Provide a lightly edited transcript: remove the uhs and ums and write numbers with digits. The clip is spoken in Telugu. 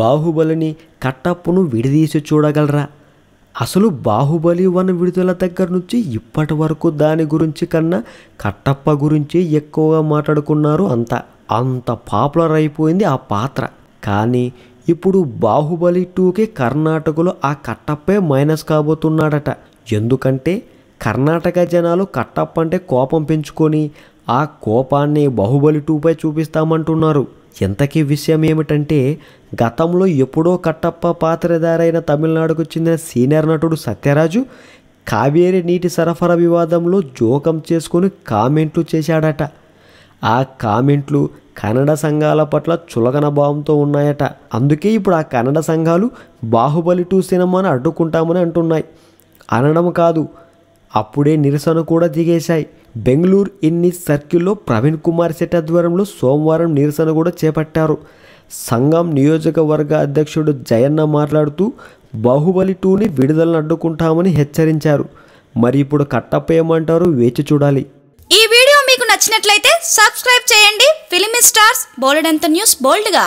బాహుబలిని కట్టప్పను విడదీసి చూడగలరా? అసలు బాహుబలి 1 విడుదల దగ్గర నుంచి ఇప్పటి వరకు దాని గురించి కన్నా కట్టప్ప గురించి ఎక్కువగా మాట్లాడుకున్నారు. అంత పాపులర్ అయిపోయింది ఆ పాత్ర. కానీ ఇప్పుడు బాహుబలి 2కి కర్ణాటకలో ఆ కట్టప్పే మైనస్ కాబోతున్నాడట. ఎందుకంటే కర్ణాటక జనాలు కట్టప్ప అంటే కోపం పెంచుకొని ఆ కోపాన్ని బాహుబలి 2పై చూపిస్తామంటున్నారు. ఎంతకీ విషయం ఏమిటంటే గతంలో ఎప్పుడో కట్టప్ప పాత్రధారైన తమిళనాడుకు చెందిన సీనియర్ నటుడు సత్యరాజు కావేరీ నీటి సరఫరా వివాదంలో జోకం చేసుకొని కామెంట్లు చేశాడట. ఆ కామెంట్లు కన్నడ సంఘాల పట్ల చులకన భావంతో ఉన్నాయట. అందుకే ఇప్పుడు ఆ కన్నడ సంఘాలు బాహుబలి 2 సినిమాను అడ్డుకుంటామని అంటున్నాయి. అనడం కాదు, అప్పుడే నిరసన కూడా దిగేశాయి. బెంగళూరు ఇన్ని సర్కిల్లో ప్రవీణ్ కుమార్ శెట్టి ఆధ్వర్యంలో సోమవారం నిరసన కూడా చేపట్టారు. సంఘం నియోజకవర్గ అధ్యక్షుడు జయన్న మాట్లాడుతూ బాహుబలి 2ని విడుదలను అడ్డుకుంటామని హెచ్చరించారు. మరి ఇప్పుడు కట్టప్ప ఏమంటారు వేచి చూడాలి. ఈ వీడియో మీకు నచ్చినట్లయితే సబ్స్క్రైబ్ చేయండి. ఫిలిమి స్టార్స్ బోలెడంత న్యూస్ బోల్డ్గా.